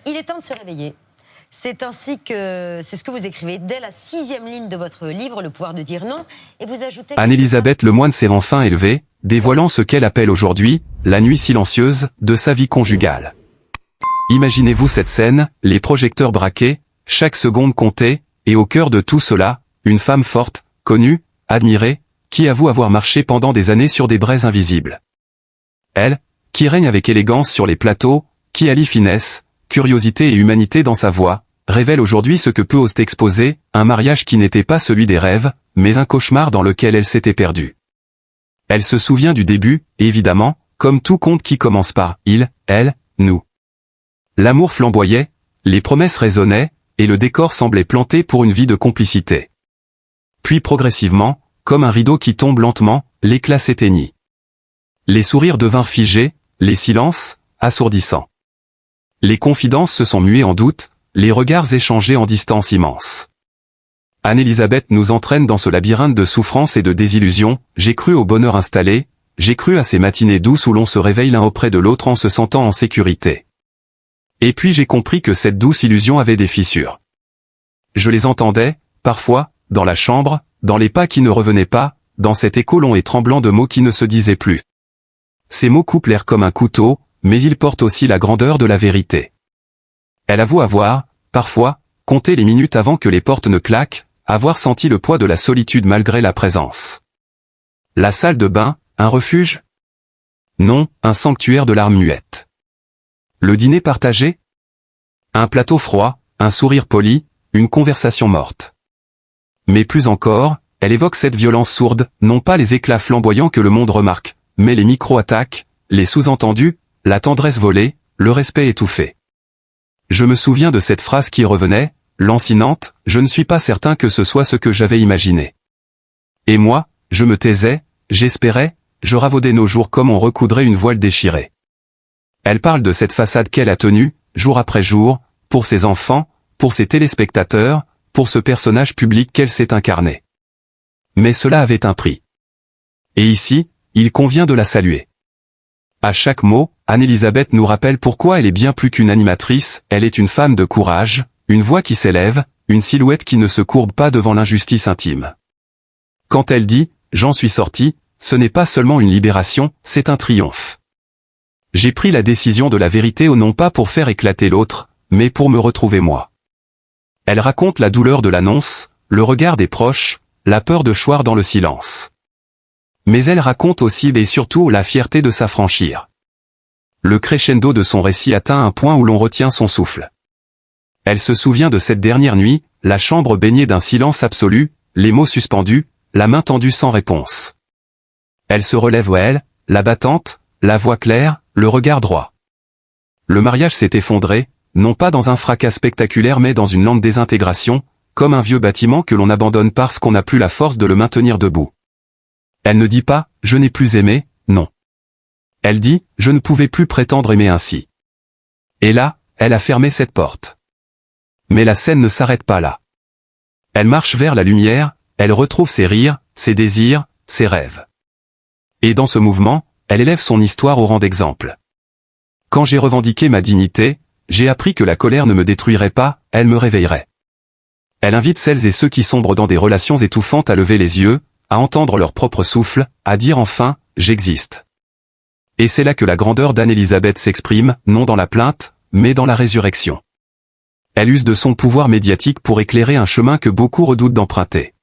Il est temps de se réveiller. C'est ainsi que c'est ce que vous écrivez dès la 6e ligne de votre livre, Le pouvoir de dire non, et vous ajoutez... Anne-Elisabeth Lemoine s'est enfin élevée, dévoilant ce qu'elle appelle aujourd'hui la nuit silencieuse de sa vie conjugale. Imaginez-vous cette scène, les projecteurs braqués, chaque seconde comptée, et au cœur de tout cela, une femme forte, connue, admirée, qui avoue avoir marché pendant des années sur des braises invisibles. Elle, qui règne avec élégance sur les plateaux, qui allie finesse, curiosité et humanité dans sa voix, révèle aujourd'hui ce que peu osent exposer, un mariage qui n'était pas celui des rêves, mais un cauchemar dans lequel elle s'était perdue. Elle se souvient du début, évidemment, comme tout conte qui commence par « il »,« elle »,« nous ». L'amour flamboyait, les promesses résonnaient, et le décor semblait planté pour une vie de complicité. Puis progressivement, comme un rideau qui tombe lentement, l'éclat s'éteignit. Les sourires devinrent figés, les silences, assourdissants. Les confidences se sont muées en doute, les regards échangés en distance immense. Anne-Elisabeth nous entraîne dans ce labyrinthe de souffrance et de désillusion. J'ai cru au bonheur installé, j'ai cru à ces matinées douces où l'on se réveille l'un auprès de l'autre en se sentant en sécurité. Et puis j'ai compris que cette douce illusion avait des fissures. Je les entendais, parfois, dans la chambre, dans les pas qui ne revenaient pas, dans cet écho long et tremblant de mots qui ne se disaient plus. Ces mots coupent l'air comme un couteau, mais ils portent aussi la grandeur de la vérité. Elle avoue avoir, parfois, compté les minutes avant que les portes ne claquent, avoir senti le poids de la solitude malgré la présence. La salle de bain, un refuge? Non, un sanctuaire de larmes muettes. Le dîner partagé? Un plateau froid, un sourire poli, une conversation morte. Mais plus encore, elle évoque cette violence sourde, non pas les éclats flamboyants que le monde remarque, mais les micro-attaques, les sous-entendus, la tendresse volée, le respect étouffé. Je me souviens de cette phrase qui revenait, lancinante, je ne suis pas certain que ce soit ce que j'avais imaginé. Et moi, je me taisais, j'espérais, je ravaudais nos jours comme on recoudrait une voile déchirée. Elle parle de cette façade qu'elle a tenue, jour après jour, pour ses enfants, pour ses téléspectateurs, pour ce personnage public qu'elle s'est incarné. Mais cela avait un prix. Et ici, il convient de la saluer. À chaque mot, Anne-Elisabeth nous rappelle pourquoi elle est bien plus qu'une animatrice, elle est une femme de courage, une voix qui s'élève, une silhouette qui ne se courbe pas devant l'injustice intime. Quand elle dit « j'en suis sortie », ce n'est pas seulement une libération, c'est un triomphe. J'ai pris la décision de la vérité non pas pour faire éclater l'autre, mais pour me retrouver moi. Elle raconte la douleur de l'annonce, le regard des proches, la peur de choir dans le silence. Mais elle raconte aussi et surtout la fierté de s'affranchir. Le crescendo de son récit atteint un point où l'on retient son souffle. Elle se souvient de cette dernière nuit, la chambre baignée d'un silence absolu, les mots suspendus, la main tendue sans réponse. Elle se relève elle, la battante, la voix claire, le regard droit. Le mariage s'est effondré, non pas dans un fracas spectaculaire mais dans une lente désintégration, comme un vieux bâtiment que l'on abandonne parce qu'on n'a plus la force de le maintenir debout. Elle ne dit pas « je n'ai plus aimé », non. Elle dit « je ne pouvais plus prétendre aimer ainsi ». Et là, elle a fermé cette porte. Mais la scène ne s'arrête pas là. Elle marche vers la lumière, elle retrouve ses rires, ses désirs, ses rêves. Et dans ce mouvement, elle élève son histoire au rang d'exemple. Quand j'ai revendiqué ma dignité, j'ai appris que la colère ne me détruirait pas, elle me réveillerait. Elle invite celles et ceux qui sombrent dans des relations étouffantes à lever les yeux, à entendre leur propre souffle, à dire enfin « j'existe ». Et c'est là que la grandeur d'Anne-Elisabeth s'exprime, non dans la plainte, mais dans la résurrection. Elle use de son pouvoir médiatique pour éclairer un chemin que beaucoup redoutent d'emprunter.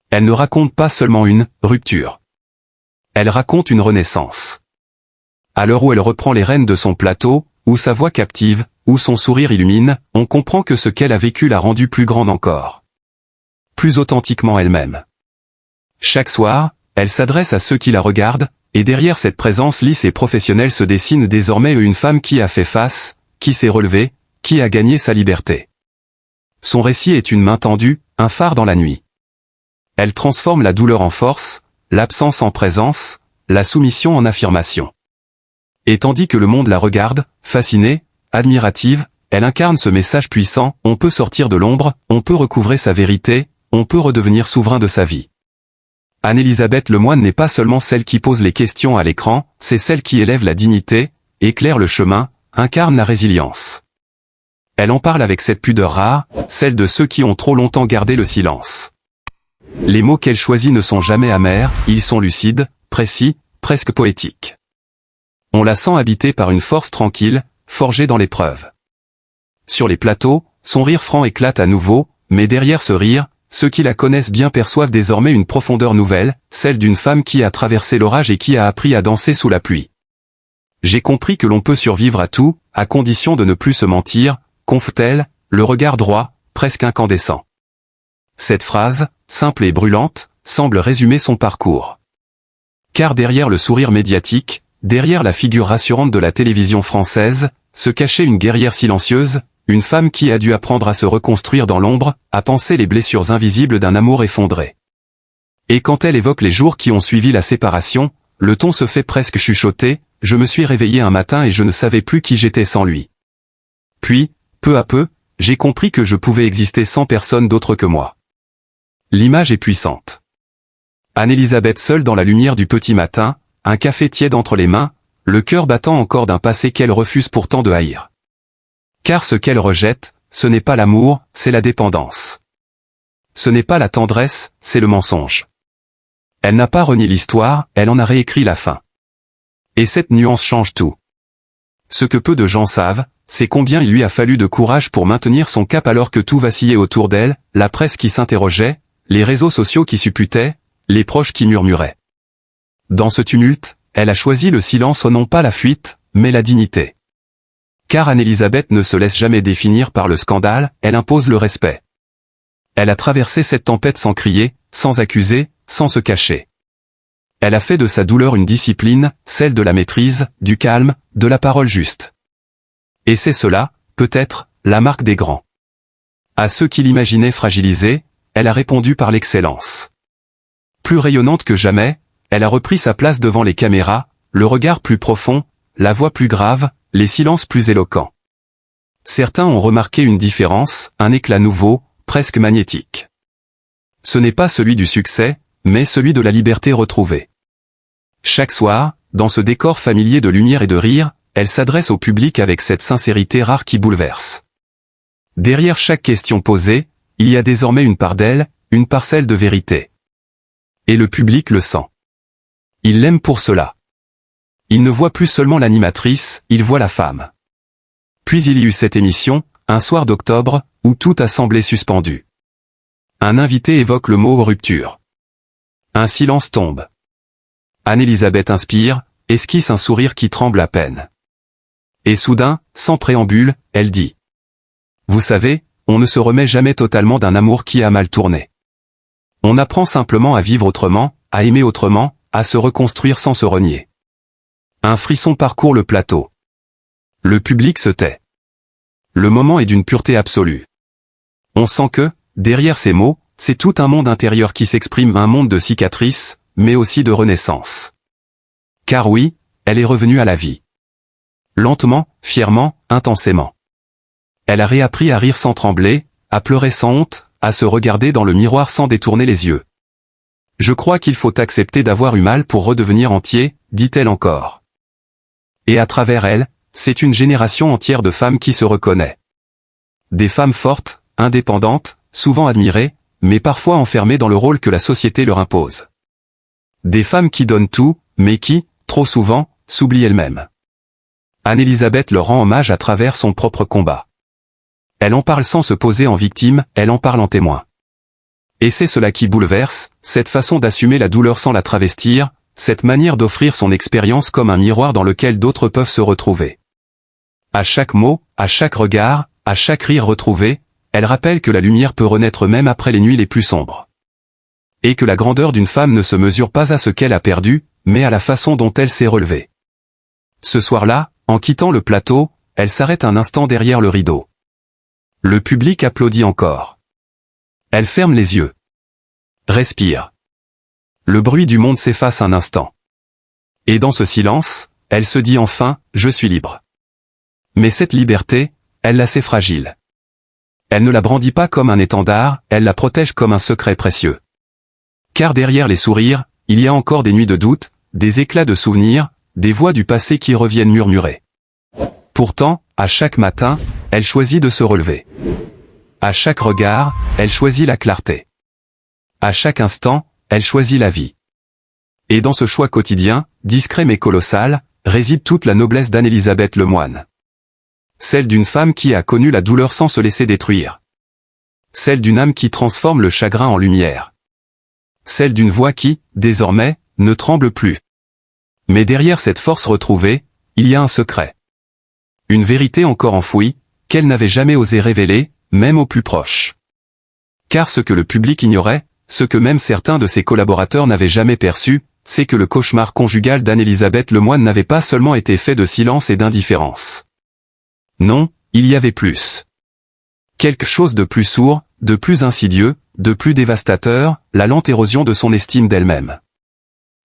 Elle ne raconte pas seulement une rupture. Elle raconte une renaissance. À l'heure où elle reprend les rênes de son plateau, où sa voix captive, où son sourire illumine, on comprend que ce qu'elle a vécu l'a rendue plus grande encore. Plus authentiquement elle-même. Chaque soir, elle s'adresse à ceux qui la regardent, et derrière cette présence lisse et professionnelle se dessine désormais une femme qui a fait face, qui s'est relevée, qui a gagné sa liberté. Son récit est une main tendue, un phare dans la nuit. Elle transforme la douleur en force, l'absence en présence, la soumission en affirmation. Et tandis que le monde la regarde, fascinée, admirative, elle incarne ce message puissant, on peut sortir de l'ombre, on peut recouvrer sa vérité, on peut redevenir souverain de sa vie. Anne-Elisabeth Lemoine n'est pas seulement celle qui pose les questions à l'écran, c'est celle qui élève la dignité, éclaire le chemin, incarne la résilience. Elle en parle avec cette pudeur rare, celle de ceux qui ont trop longtemps gardé le silence. Les mots qu'elle choisit ne sont jamais amers, ils sont lucides, précis, presque poétiques. On la sent habitée par une force tranquille, forgée dans l'épreuve. Sur les plateaux, son rire franc éclate à nouveau, mais derrière ce rire, ceux qui la connaissent bien perçoivent désormais une profondeur nouvelle, celle d'une femme qui a traversé l'orage et qui a appris à danser sous la pluie. J'ai compris que l'on peut survivre à tout, à condition de ne plus se mentir, confie-t-elle, le regard droit, presque incandescent. Cette phrase, simple et brûlante, semble résumer son parcours. Car derrière le sourire médiatique, derrière la figure rassurante de la télévision française, se cachait une guerrière silencieuse, une femme qui a dû apprendre à se reconstruire dans l'ombre, à penser les blessures invisibles d'un amour effondré. Et quand elle évoque les jours qui ont suivi la séparation, le ton se fait presque chuchoter, je me suis réveillé un matin et je ne savais plus qui j'étais sans lui. Puis, peu à peu, j'ai compris que je pouvais exister sans personne d'autre que moi. L'image est puissante. Anne-Elisabeth seule dans la lumière du petit matin, un café tiède entre les mains, le cœur battant encore d'un passé qu'elle refuse pourtant de haïr. Car ce qu'elle rejette, ce n'est pas l'amour, c'est la dépendance. Ce n'est pas la tendresse, c'est le mensonge. Elle n'a pas renié l'histoire, elle en a réécrit la fin. Et cette nuance change tout. Ce que peu de gens savent, c'est combien il lui a fallu de courage pour maintenir son cap alors que tout vacillait autour d'elle, la presse qui s'interrogeait, les réseaux sociaux qui supputaient, les proches qui murmuraient. Dans ce tumulte, elle a choisi le silence, non pas la fuite, mais la dignité. Car Anne-Elisabeth ne se laisse jamais définir par le scandale, elle impose le respect. Elle a traversé cette tempête sans crier, sans accuser, sans se cacher. Elle a fait de sa douleur une discipline, celle de la maîtrise, du calme, de la parole juste. Et c'est cela, peut-être, la marque des grands. À ceux qui l'imaginaient fragilisée, elle a répondu par l'excellence. Plus rayonnante que jamais, elle a repris sa place devant les caméras, le regard plus profond, la voix plus grave, les silences plus éloquents. Certains ont remarqué une différence, un éclat nouveau, presque magnétique. Ce n'est pas celui du succès, mais celui de la liberté retrouvée. Chaque soir, dans ce décor familier de lumière et de rire, elle s'adresse au public avec cette sincérité rare qui bouleverse. Derrière chaque question posée, il y a désormais une part d'elle, une parcelle de vérité. Et le public le sent. Il l'aime pour cela. Il ne voit plus seulement l'animatrice, il voit la femme. Puis il y eut cette émission, un soir d'octobre, où tout a semblé suspendu. Un invité évoque le mot rupture. Un silence tombe. Anne-Elisabeth inspire, esquisse un sourire qui tremble à peine. Et soudain, sans préambule, elle dit. Vous savez, on ne se remet jamais totalement d'un amour qui a mal tourné. On apprend simplement à vivre autrement, à aimer autrement, à se reconstruire sans se renier. Un frisson parcourt le plateau. Le public se tait. Le moment est d'une pureté absolue. On sent que, derrière ces mots, c'est tout un monde intérieur qui s'exprime, un monde de cicatrices, mais aussi de renaissance. Car oui, elle est revenue à la vie. Lentement, fièrement, intensément. Elle a réappris à rire sans trembler, à pleurer sans honte, à se regarder dans le miroir sans détourner les yeux. Je crois qu'il faut accepter d'avoir eu mal pour redevenir entier, dit-elle encore. Et à travers elle, c'est une génération entière de femmes qui se reconnaît. Des femmes fortes, indépendantes, souvent admirées, mais parfois enfermées dans le rôle que la société leur impose. Des femmes qui donnent tout, mais qui, trop souvent, s'oublient elles-mêmes. Anne-Elisabeth leur rend hommage à travers son propre combat. Elle en parle sans se poser en victime, elle en parle en témoin. Et c'est cela qui bouleverse, cette façon d'assumer la douleur sans la travestir, cette manière d'offrir son expérience comme un miroir dans lequel d'autres peuvent se retrouver. À chaque mot, à chaque regard, à chaque rire retrouvé, elle rappelle que la lumière peut renaître même après les nuits les plus sombres. Et que la grandeur d'une femme ne se mesure pas à ce qu'elle a perdu, mais à la façon dont elle s'est relevée. Ce soir-là, en quittant le plateau, elle s'arrête un instant derrière le rideau. Le public applaudit encore. Elle ferme les yeux. Respire. Le bruit du monde s'efface un instant. Et dans ce silence, elle se dit enfin, je suis libre. Mais cette liberté, elle la sait fragile. Elle ne la brandit pas comme un étendard, elle la protège comme un secret précieux. Car derrière les sourires, il y a encore des nuits de doute, des éclats de souvenirs, des voix du passé qui reviennent murmurer. Pourtant, à chaque matin, elle choisit de se relever. À chaque regard, elle choisit la clarté. À chaque instant, elle choisit la vie. Et dans ce choix quotidien, discret mais colossal, réside toute la noblesse d'Anne-Elisabeth Lemoine. Celle d'une femme qui a connu la douleur sans se laisser détruire. Celle d'une âme qui transforme le chagrin en lumière. Celle d'une voix qui, désormais, ne tremble plus. Mais derrière cette force retrouvée, il y a un secret. Une vérité encore enfouie, qu'elle n'avait jamais osé révéler, même aux plus proches. Car ce que le public ignorait, ce que même certains de ses collaborateurs n'avaient jamais perçu, c'est que le cauchemar conjugal d'Anne-Elisabeth Lemoine n'avait pas seulement été fait de silence et d'indifférence. Non, il y avait plus. Quelque chose de plus sourd, de plus insidieux, de plus dévastateur, la lente érosion de son estime d'elle-même.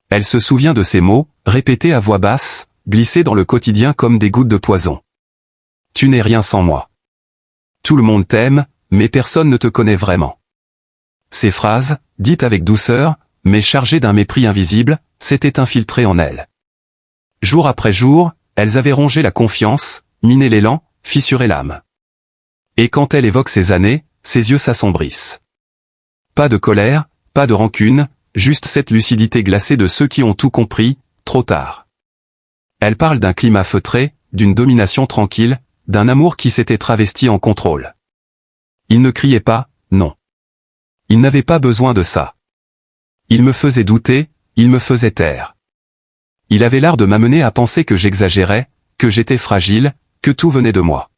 Elle se souvient de ces mots, répétés à voix basse, glissés dans le quotidien comme des gouttes de poison. Tu n'es rien sans moi. Tout le monde t'aime, mais personne ne te connaît vraiment. Ces phrases, dites avec douceur, mais chargées d'un mépris invisible, s'étaient infiltrées en elle. Jour après jour, elles avaient rongé la confiance, miné l'élan, fissuré l'âme. Et quand elle évoque ces années, ses yeux s'assombrissent. Pas de colère, pas de rancune, juste cette lucidité glacée de ceux qui ont tout compris, trop tard. Elle parle d'un climat feutré, d'une domination tranquille, d'un amour qui s'était travesti en contrôle. Il ne criait pas, non. Il n'avait pas besoin de ça. Il me faisait douter, il me faisait taire. Il avait l'art de m'amener à penser que j'exagérais, que j'étais fragile, que tout venait de moi.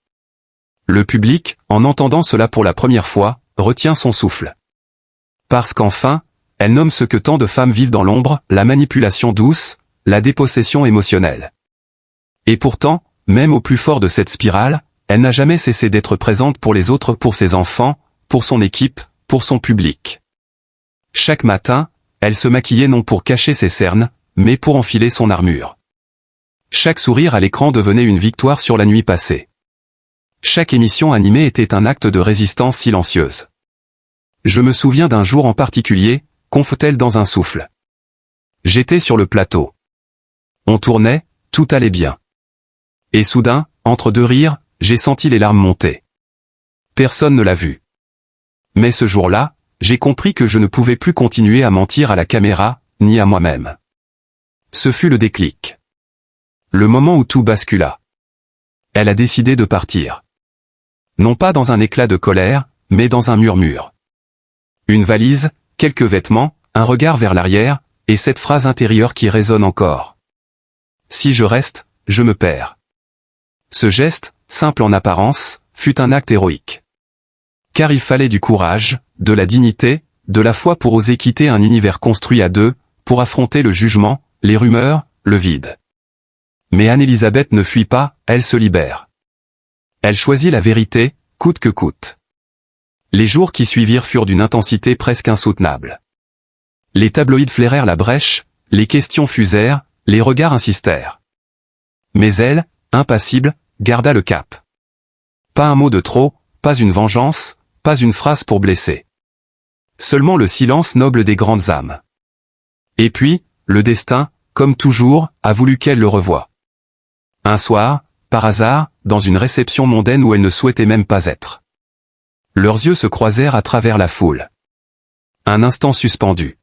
Le public, en entendant cela pour la première fois, retient son souffle. Parce qu'enfin, elle nomme ce que tant de femmes vivent dans l'ombre, la manipulation douce, la dépossession émotionnelle. Et pourtant, même au plus fort de cette spirale, elle n'a jamais cessé d'être présente pour les autres, pour ses enfants, pour son équipe, pour son public. Chaque matin, elle se maquillait non pour cacher ses cernes, mais pour enfiler son armure. Chaque sourire à l'écran devenait une victoire sur la nuit passée. Chaque émission animée était un acte de résistance silencieuse. Je me souviens d'un jour en particulier, confie-t-elle dans un souffle. J'étais sur le plateau. On tournait, tout allait bien. Et soudain, entre deux rires, j'ai senti les larmes monter. Personne ne l'a vu. Mais ce jour-là, j'ai compris que je ne pouvais plus continuer à mentir à la caméra, ni à moi-même. Ce fut le déclic. Le moment où tout bascula. Elle a décidé de partir. Non pas dans un éclat de colère, mais dans un murmure. Une valise, quelques vêtements, un regard vers l'arrière, et cette phrase intérieure qui résonne encore. Si je reste, je me perds. Ce geste, simple en apparence, fut un acte héroïque. Car il fallait du courage, de la dignité, de la foi pour oser quitter un univers construit à deux, pour affronter le jugement, les rumeurs, le vide. Mais Anne-Elisabeth ne fuit pas, elle se libère. Elle choisit la vérité, coûte que coûte. Les jours qui suivirent furent d'une intensité presque insoutenable. Les tabloïds flairèrent la brèche, les questions fusèrent, les regards insistèrent. Mais elle, impassible, garda le cap. Pas un mot de trop, pas une vengeance, pas une phrase pour blesser. Seulement le silence noble des grandes âmes. Et puis, le destin, comme toujours, a voulu qu'elle le revoie. Un soir, par hasard, dans une réception mondaine où elle ne souhaitait même pas être. Leurs yeux se croisèrent à travers la foule. Un instant suspendu.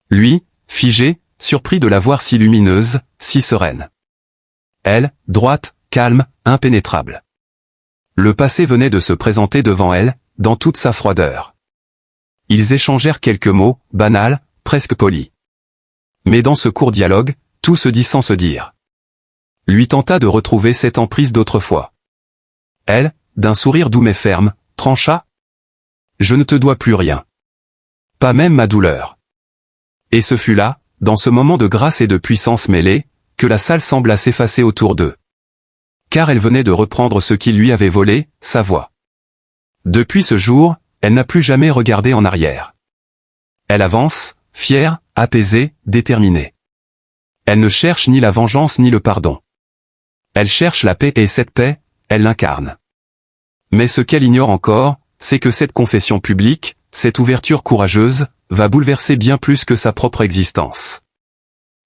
Lui, figé, surpris de la voir si lumineuse, si sereine. Elle, droite, calme, impénétrable. Le passé venait de se présenter devant elle, dans toute sa froideur. Ils échangèrent quelques mots, banals, presque polis. Mais dans ce court dialogue, tout se dit sans se dire. Lui tenta de retrouver cette emprise d'autrefois. Elle, d'un sourire doux mais ferme, trancha. Je ne te dois plus rien. Pas même ma douleur. Et ce fut là, dans ce moment de grâce et de puissance mêlée, que la salle sembla s'effacer autour d'eux. Car elle venait de reprendre ce qui lui avait volé, sa voix. Depuis ce jour, elle n'a plus jamais regardé en arrière. Elle avance, fière, apaisée, déterminée. Elle ne cherche ni la vengeance ni le pardon. Elle cherche la paix et cette paix, elle l'incarne. Mais ce qu'elle ignore encore, c'est que cette confession publique, cette ouverture courageuse, va bouleverser bien plus que sa propre existence.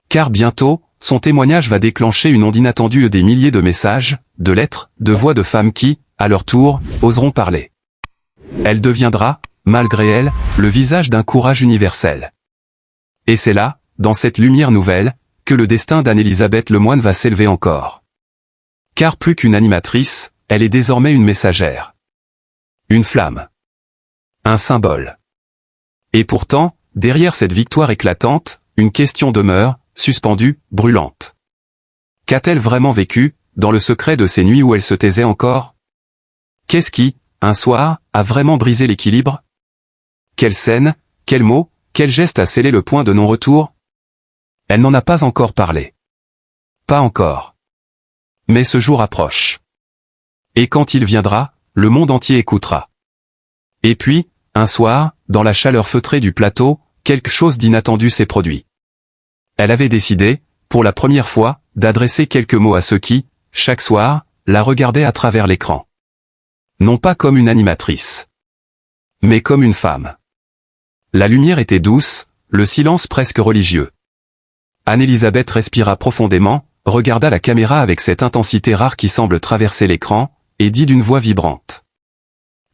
Car bientôt, son témoignage va déclencher une onde inattendue des milliers de messages, de lettres, de voix de femmes qui, à leur tour, oseront parler. Elle deviendra, malgré elle, le visage d'un courage universel. Et c'est là, dans cette lumière nouvelle, que le destin d'Anne-Elisabeth Lemoine va s'élever encore. Car plus qu'une animatrice, elle est désormais une messagère. Une flamme. Un symbole. Et pourtant, derrière cette victoire éclatante, une question demeure, suspendue, brûlante. Qu'a-t-elle vraiment vécu, dans le secret de ces nuits où elle se taisait encore? Qu'est-ce qui, un soir, a vraiment brisé l'équilibre? Quelle scène, quel mot, quel geste a scellé le point de non-retour? Elle n'en a pas encore parlé. Pas encore. Mais ce jour approche. Et quand il viendra, le monde entier écoutera. Et puis, un soir, dans la chaleur feutrée du plateau, quelque chose d'inattendu s'est produit. Elle avait décidé, pour la première fois, d'adresser quelques mots à ceux qui, chaque soir, la regardaient à travers l'écran. Non pas comme une animatrice, mais comme une femme. La lumière était douce, le silence presque religieux. Anne-Elisabeth respira profondément, regarda la caméra avec cette intensité rare qui semble traverser l'écran, et dit d'une voix vibrante.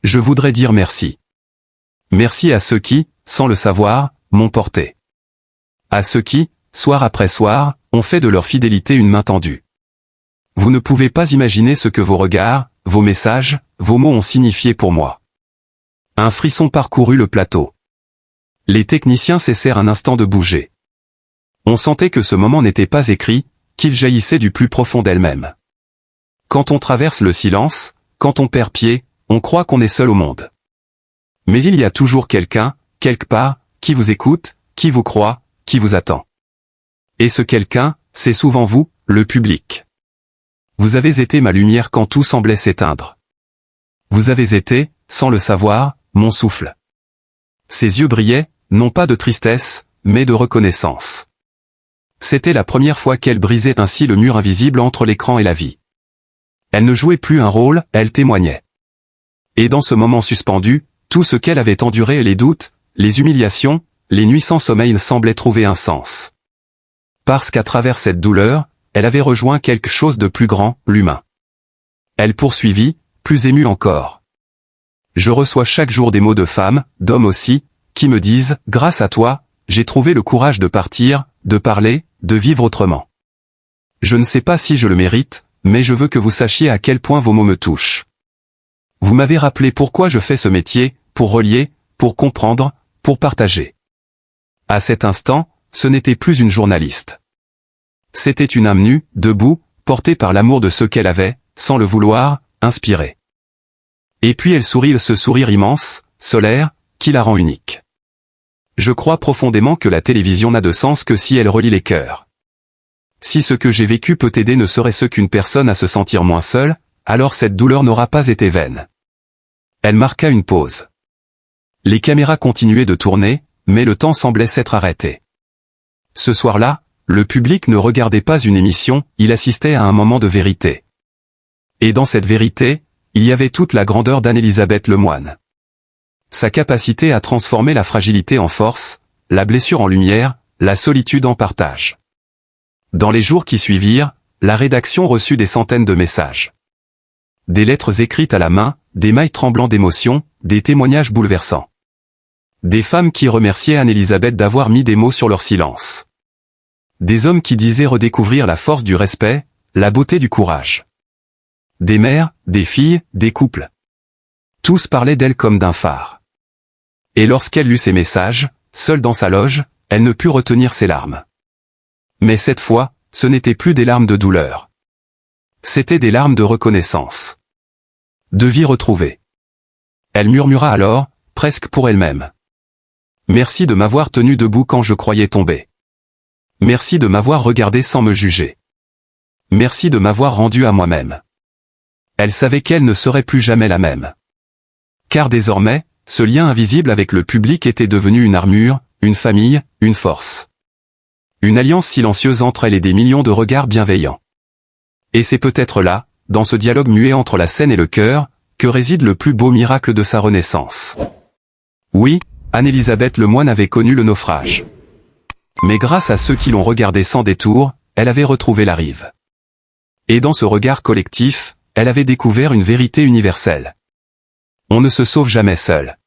Je voudrais dire merci. Merci à ceux qui, sans le savoir, m'ont porté. À ceux qui, soir après soir, ont fait de leur fidélité une main tendue. Vous ne pouvez pas imaginer ce que vos regards, vos messages, vos mots ont signifié pour moi. Un frisson parcourut le plateau. Les techniciens cessèrent un instant de bouger. On sentait que ce moment n'était pas écrit, qu'il jaillissait du plus profond d'elle-même. Quand on traverse le silence, quand on perd pied, on croit qu'on est seul au monde. Mais il y a toujours quelqu'un, quelque part, qui vous écoute, qui vous croit, qui vous attend. Et ce quelqu'un, c'est souvent vous, le public. Vous avez été ma lumière quand tout semblait s'éteindre. Vous avez été, sans le savoir, mon souffle. Ses yeux brillaient, non pas de tristesse, mais de reconnaissance. C'était la première fois qu'elle brisait ainsi le mur invisible entre l'écran et la vie. Elle ne jouait plus un rôle, elle témoignait. Et dans ce moment suspendu, tout ce qu'elle avait enduré, les doutes, les humiliations, les nuits sans sommeil semblaient trouver un sens. Parce qu'à travers cette douleur, elle avait rejoint quelque chose de plus grand, l'humain. Elle poursuivit, plus émue encore. Je reçois chaque jour des mots de femmes, d'hommes aussi, qui me disent, grâce à toi, j'ai trouvé le courage de partir, de parler, de vivre autrement. Je ne sais pas si je le mérite, mais je veux que vous sachiez à quel point vos mots me touchent. Vous m'avez rappelé pourquoi je fais ce métier, pour relier, pour comprendre, pour partager. À cet instant, ce n'était plus une journaliste. C'était une âme nue, debout, portée par l'amour de ceux qu'elle avait, sans le vouloir, inspiré. Et puis elle sourit ce sourire immense, solaire, qui la rend unique. Je crois profondément que la télévision n'a de sens que si elle relie les cœurs. Si ce que j'ai vécu peut aider ne serait-ce qu'une personne à se sentir moins seule, alors cette douleur n'aura pas été vaine. Elle marqua une pause. Les caméras continuaient de tourner, mais le temps semblait s'être arrêté. Ce soir-là, le public ne regardait pas une émission, il assistait à un moment de vérité. Et dans cette vérité, il y avait toute la grandeur d'Anne-Elisabeth Lemoine. Sa capacité à transformer la fragilité en force, la blessure en lumière, la solitude en partage. Dans les jours qui suivirent, la rédaction reçut des centaines de messages. Des lettres écrites à la main, des mails tremblants d'émotion, des témoignages bouleversants. Des femmes qui remerciaient Anne-Elisabeth d'avoir mis des mots sur leur silence. Des hommes qui disaient redécouvrir la force du respect, la beauté du courage. Des mères, des filles, des couples. Tous parlaient d'elle comme d'un phare. Et lorsqu'elle lut ces messages, seule dans sa loge, elle ne put retenir ses larmes. Mais cette fois, ce n'était plus des larmes de douleur. C'était des larmes de reconnaissance. De vie retrouvée. Elle murmura alors, presque pour elle-même. Merci de m'avoir tenu debout quand je croyais tomber. Merci de m'avoir regardé sans me juger. Merci de m'avoir rendu à moi-même. Elle savait qu'elle ne serait plus jamais la même. Car désormais, ce lien invisible avec le public était devenu une armure, une famille, une force. Une alliance silencieuse entre elle et des millions de regards bienveillants. Et c'est peut-être là, dans ce dialogue muet entre la scène et le cœur, que réside le plus beau miracle de sa renaissance. Oui, Anne-Elisabeth Lemoine avait connu le naufrage. Mais grâce à ceux qui l'ont regardée sans détour, elle avait retrouvé la rive. Et dans ce regard collectif, elle avait découvert une vérité universelle. On ne se sauve jamais seul.